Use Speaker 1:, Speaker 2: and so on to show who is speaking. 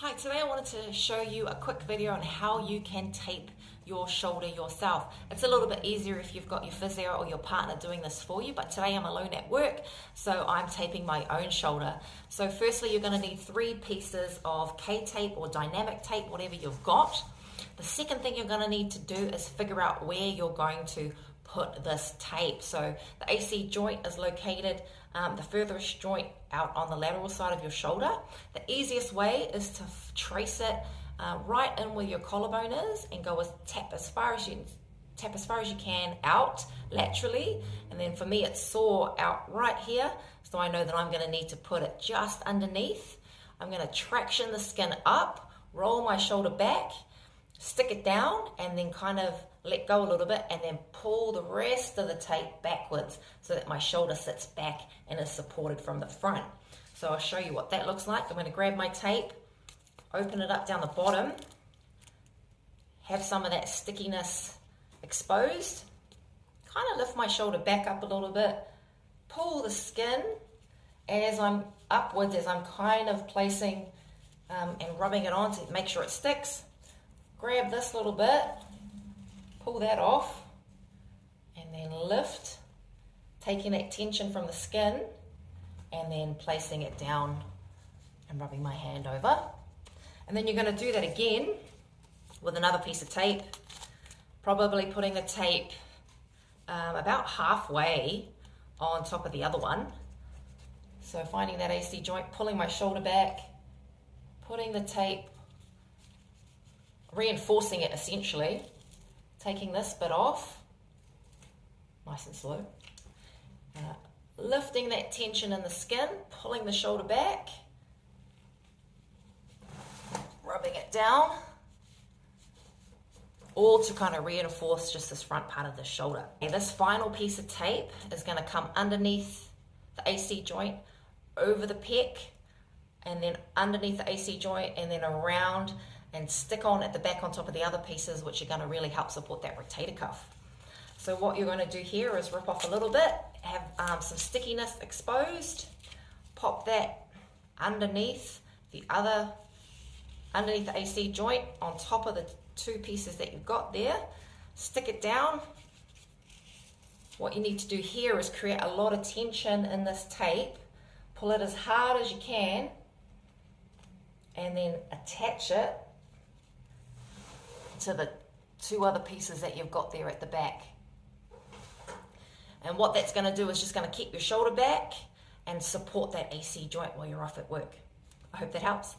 Speaker 1: Hi, today I wanted to show you a quick video on how you can tape your shoulder yourself. It's a little bit easier if you've got your physio or your partner doing this for you, but today I'm alone at work, so I'm taping my own shoulder. So firstly, you're going to need 3 pieces of K-tape or dynamic tape, whatever you've got. The second thing you're going to need to do is figure out where you're going to put this tape. So the AC joint is located the furthest joint out on the lateral side of your shoulder. The easiest way is to trace it right in where your collarbone is and go tap as far as you can out laterally. And then for me, it's sore out right here, so I know that I'm going to need to put it just underneath. I'm going to traction the skin up, roll my shoulder back, stick it down, and then kind of let go a little bit, and then pull the rest of the tape backwards so that my shoulder sits back and is supported from the front. So I'll show you what that looks like. I'm going to grab my tape, open it up down the bottom, have some of that stickiness exposed, kind of lift my shoulder back up a little bit, pull the skin as I'm upwards, as I'm kind of placing and rubbing it on to make sure it sticks. Grab this little bit, pull that off, and then lift, taking that tension from the skin, and then placing it down and rubbing my hand over. And then you're going to do that again with another piece of tape, probably putting the tape about halfway on top of the other one. So finding that AC joint, pulling my shoulder back, putting the tape, reinforcing it essentially, taking this bit off, nice and slow, lifting that tension in the skin, pulling the shoulder back, rubbing it down, all to kind of reinforce just this front part of the shoulder. And this final piece of tape is going to come underneath the AC joint, over the pec, and then underneath the AC joint, and then around, and stick on at the back on top of the other pieces, which are going to really help support that rotator cuff. So what you're going to do here is rip off a little bit, have some stickiness exposed, pop that underneath the AC joint on top of the 2 pieces that you've got there, stick it down. What you need to do here is create a lot of tension in this tape, pull it as hard as you can, and then attach it to the 2 other pieces that you've got there at the back. And what that's going to do is just going to keep your shoulder back and support that AC joint while you're off at work. I hope that helps.